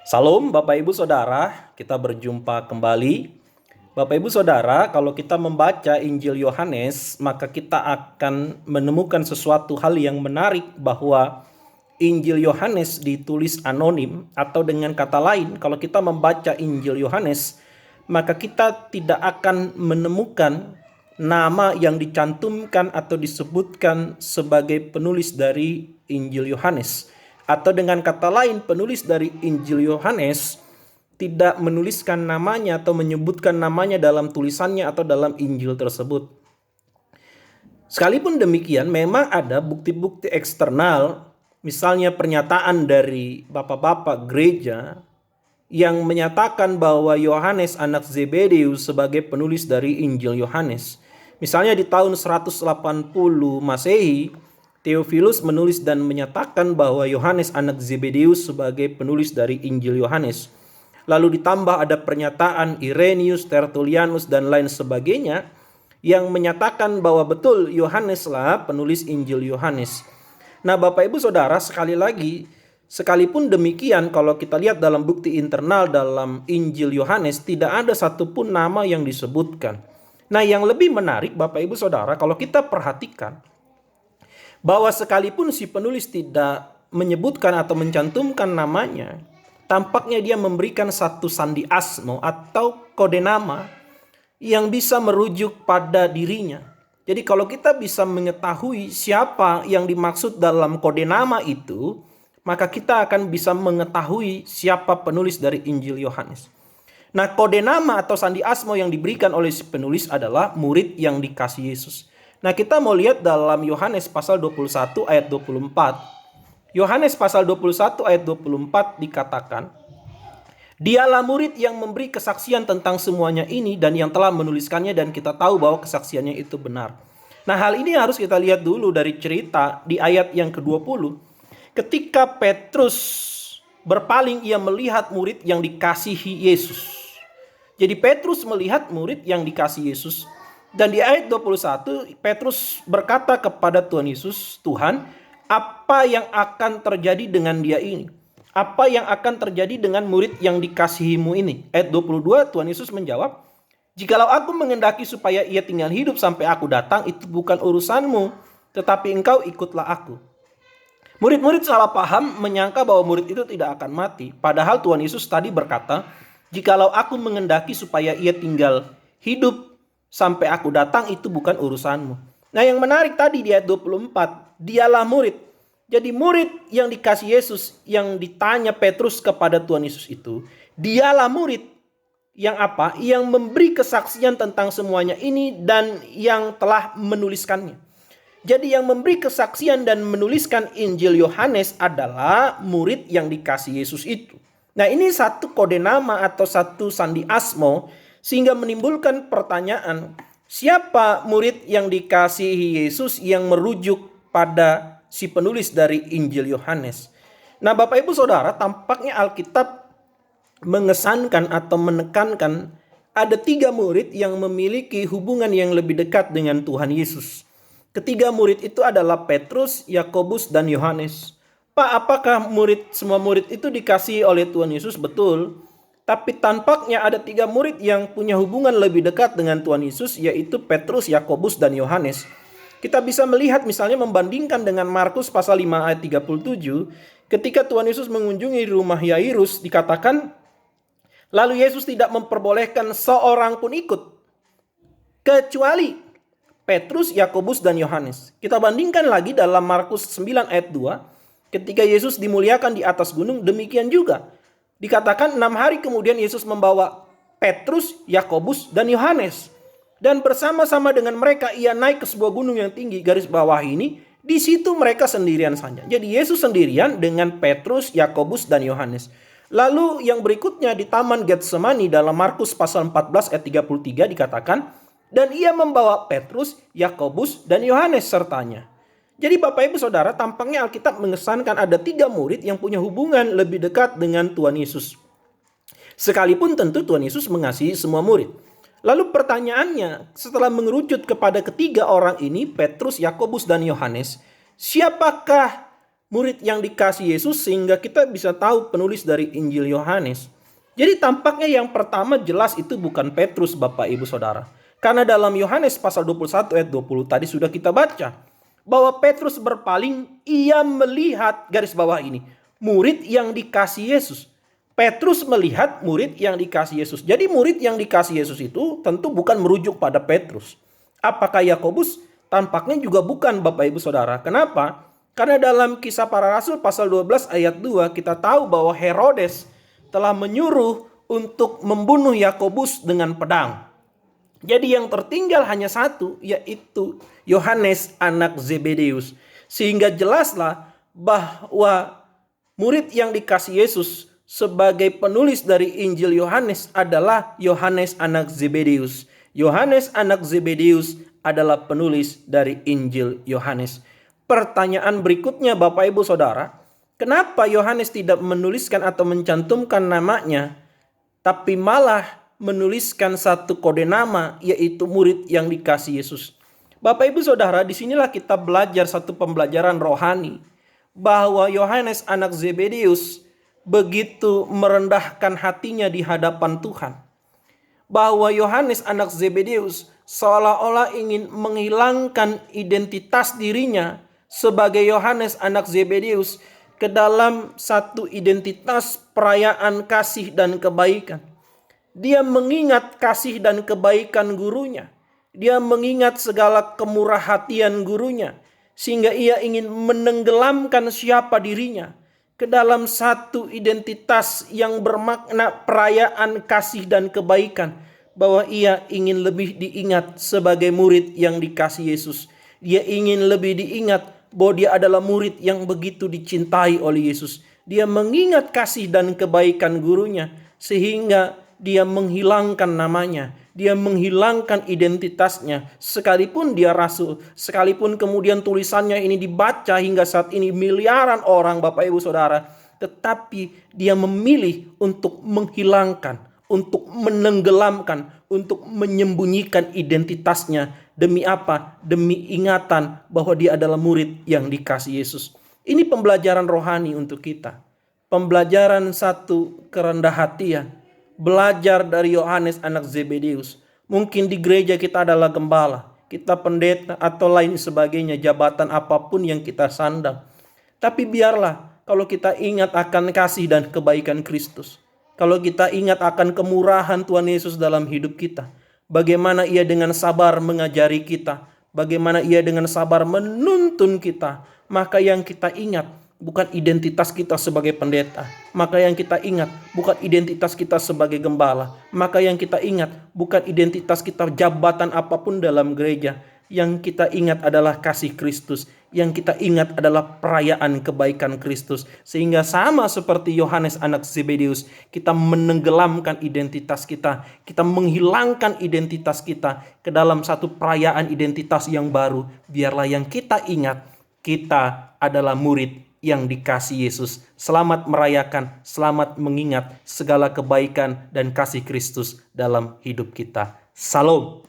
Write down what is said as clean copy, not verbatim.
Salam Bapak Ibu Saudara, kita berjumpa kembali. Bapak Ibu Saudara, kalau kita membaca Injil Yohanes, maka kita akan menemukan sesuatu hal yang menarik bahwa Injil Yohanes ditulis anonim, atau dengan kata lain, kalau kita membaca Injil Yohanes, maka kita tidak akan menemukan nama yang dicantumkan atau disebutkan sebagai penulis dari Injil Yohanes. Atau dengan kata lain, penulis dari Injil Yohanes tidak menuliskan namanya atau menyebutkan namanya dalam tulisannya atau dalam Injil tersebut. Sekalipun demikian, memang ada bukti-bukti eksternal, misalnya pernyataan dari bapak-bapak gereja yang menyatakan bahwa Yohanes anak Zebedeus sebagai penulis dari Injil Yohanes. Misalnya di tahun 180 Masehi, Theophilus menulis dan menyatakan bahwa Yohanes anak Zebedeus sebagai penulis dari Injil Yohanes. Lalu ditambah ada pernyataan Irenaeus, Tertullianus, dan lain sebagainya yang menyatakan bahwa betul Yohaneslah penulis Injil Yohanes. Nah, Bapak Ibu Saudara, sekali lagi, sekalipun demikian, kalau kita lihat dalam bukti internal dalam Injil Yohanes, tidak ada satupun nama yang disebutkan. Nah, yang lebih menarik Bapak Ibu Saudara, kalau kita perhatikan bahwa sekalipun si penulis tidak menyebutkan atau mencantumkan namanya, tampaknya dia memberikan satu sandi asmo atau kode nama yang bisa merujuk pada dirinya. Jadi kalau kita bisa mengetahui siapa yang dimaksud dalam kode nama itu, maka kita akan bisa mengetahui siapa penulis dari Injil Yohanes. Nah, kode nama atau sandi asmo yang diberikan oleh si penulis adalah murid yang dikasihi Yesus. Nah, kita mau lihat dalam Yohanes pasal 21 ayat 24. Yohanes pasal 21 ayat 24 dikatakan, "Dialah murid yang memberi kesaksian tentang semuanya ini dan yang telah menuliskannya, dan kita tahu bahwa kesaksiannya itu benar." Nah, hal ini harus kita lihat dulu dari cerita di ayat yang ke-20. Ketika Petrus berpaling, ia melihat murid yang dikasihi Yesus. Jadi Petrus melihat murid yang dikasihi Yesus. Dan di ayat 21 Petrus berkata kepada Tuhan Yesus, "Tuhan, apa yang akan terjadi dengan dia ini? Apa yang akan terjadi dengan murid yang dikasihimu ini?" Ayat 22 Tuhan Yesus menjawab, "Jikalau aku mengendaki supaya ia tinggal hidup sampai aku datang, itu bukan urusanmu, tetapi engkau ikutlah aku." Murid-murid salah paham, menyangka bahwa murid itu tidak akan mati. Padahal Tuhan Yesus tadi berkata, "Jikalau aku mengendaki supaya ia tinggal hidup sampai aku datang, itu bukan urusanmu." Nah, yang menarik tadi di ayat 24, dialah murid. Jadi murid yang dikasih Yesus, yang ditanya Petrus kepada Tuhan Yesus itu, dialah murid yang apa? Yang memberi kesaksian tentang semuanya ini dan yang telah menuliskannya. Jadi yang memberi kesaksian dan menuliskan Injil Yohanes adalah murid yang dikasih Yesus itu. Nah, ini satu kode nama atau satu sandi asmo, sehingga menimbulkan pertanyaan, siapa murid yang dikasihi Yesus yang merujuk pada si penulis dari Injil Yohanes? Nah, Bapak Ibu Saudara, tampaknya Alkitab mengesankan atau menekankan ada 3 murid yang memiliki hubungan yang lebih dekat dengan Tuhan Yesus. Ketiga murid itu adalah Petrus, Yakobus, dan Yohanes. Pak, apakah semua murid itu dikasihi oleh Tuhan Yesus? Betul. Tapi tampaknya ada 3 murid yang punya hubungan lebih dekat dengan Tuhan Yesus, yaitu Petrus, Yakobus, dan Yohanes. Kita bisa melihat misalnya membandingkan dengan Markus pasal 5 ayat 37. Ketika Tuhan Yesus mengunjungi rumah Yairus, dikatakan, lalu Yesus tidak memperbolehkan seorang pun ikut, kecuali Petrus, Yakobus, dan Yohanes. Kita bandingkan lagi dalam Markus 9 ayat 2. Ketika Yesus dimuliakan di atas gunung, demikian juga. Dikatakan 6 hari kemudian Yesus membawa Petrus, Yakobus, dan Yohanes. Dan bersama-sama dengan mereka ia naik ke sebuah gunung yang tinggi. Garis bawah ini, di situ mereka sendirian saja. Jadi Yesus sendirian dengan Petrus, Yakobus, dan Yohanes. Lalu yang berikutnya di Taman Getsemani dalam Markus pasal 14 ayat 33 dikatakan, dan ia membawa Petrus, Yakobus, dan Yohanes sertanya. Jadi Bapak Ibu Saudara, tampaknya Alkitab mengesankan ada 3 murid yang punya hubungan lebih dekat dengan Tuhan Yesus. Sekalipun tentu Tuhan Yesus mengasihi semua murid. Lalu pertanyaannya, setelah mengerucut kepada ketiga orang ini, Petrus, Yakobus, dan Yohanes, siapakah murid yang dikasih Yesus sehingga kita bisa tahu penulis dari Injil Yohanes. Jadi tampaknya yang pertama jelas itu bukan Petrus, Bapak Ibu Saudara. Karena dalam Yohanes pasal 21 ayat 20 tadi sudah kita baca bahwa Petrus berpaling, ia melihat, garis bawah ini, murid yang dikasih Yesus. Petrus melihat murid yang dikasih Yesus. Jadi murid yang dikasih Yesus itu tentu bukan merujuk pada Petrus. Apakah Yakobus? Tampaknya juga bukan, Bapak Ibu Saudara. Kenapa? Karena dalam Kisah Para Rasul pasal 12 ayat 2 kita tahu bahwa Herodes telah menyuruh untuk membunuh Yakobus dengan pedang. Jadi yang tertinggal hanya satu, yaitu Yohanes anak Zebedeus. Sehingga jelaslah bahwa murid yang dikasih Yesus sebagai penulis dari Injil Yohanes adalah Yohanes anak Zebedeus. Yohanes anak Zebedeus adalah penulis dari Injil Yohanes. Pertanyaan berikutnya Bapak Ibu Saudara, kenapa Yohanes tidak menuliskan atau mencantumkan namanya, tapi malah menuliskan satu kode nama, yaitu murid yang dikasih Yesus? Bapak Ibu Saudara, disinilah kita belajar satu pembelajaran rohani, bahwa Yohanes anak Zebedeus begitu merendahkan hatinya di hadapan Tuhan. Bahwa Yohanes anak Zebedeus seolah-olah ingin menghilangkan identitas dirinya sebagai Yohanes anak Zebedeus ke dalam satu identitas perayaan kasih dan kebaikan. Dia mengingat kasih dan kebaikan gurunya. Dia mengingat segala kemurah hatian gurunya. Sehingga ia ingin menenggelamkan siapa dirinya ke dalam satu identitas yang bermakna perayaan kasih dan kebaikan. Bahwa ia ingin lebih diingat sebagai murid yang dikasih Yesus. Dia ingin lebih diingat bahwa dia adalah murid yang begitu dicintai oleh Yesus. Dia mengingat kasih dan kebaikan gurunya sehingga dia menghilangkan namanya. Dia menghilangkan identitasnya. Sekalipun dia rasul, sekalipun kemudian tulisannya ini dibaca hingga saat ini miliaran orang Bapak Ibu Saudara, tetapi dia memilih untuk menghilangkan, untuk menenggelamkan, untuk menyembunyikan identitasnya. Demi apa? Demi ingatan bahwa dia adalah murid yang dikasih Yesus. Ini pembelajaran rohani untuk kita. Pembelajaran satu kerendah hatian. Belajar dari Yohanes anak Zebedeus. Mungkin di gereja kita adalah gembala, kita pendeta atau lain sebagainya, jabatan apapun yang kita sandang. Tapi biarlah kalau kita ingat akan kasih dan kebaikan Kristus. Kalau kita ingat akan kemurahan Tuhan Yesus dalam hidup kita. Bagaimana ia dengan sabar mengajari kita. Bagaimana ia dengan sabar menuntun kita. Maka yang kita ingat bukan identitas kita sebagai pendeta. Maka yang kita ingat bukan identitas kita sebagai gembala. Maka yang kita ingat bukan identitas kita jabatan apapun dalam gereja. Yang kita ingat adalah kasih Kristus. Yang kita ingat adalah perayaan kebaikan Kristus. Sehingga sama seperti Yohanes anak Zebedeus, kita menenggelamkan identitas kita. Kita menghilangkan identitas kita ke dalam satu perayaan identitas yang baru. Biarlah yang kita ingat, kita adalah murid yang dikasih Yesus. Selamat merayakan, selamat mengingat segala kebaikan dan kasih Kristus dalam hidup kita. Salam.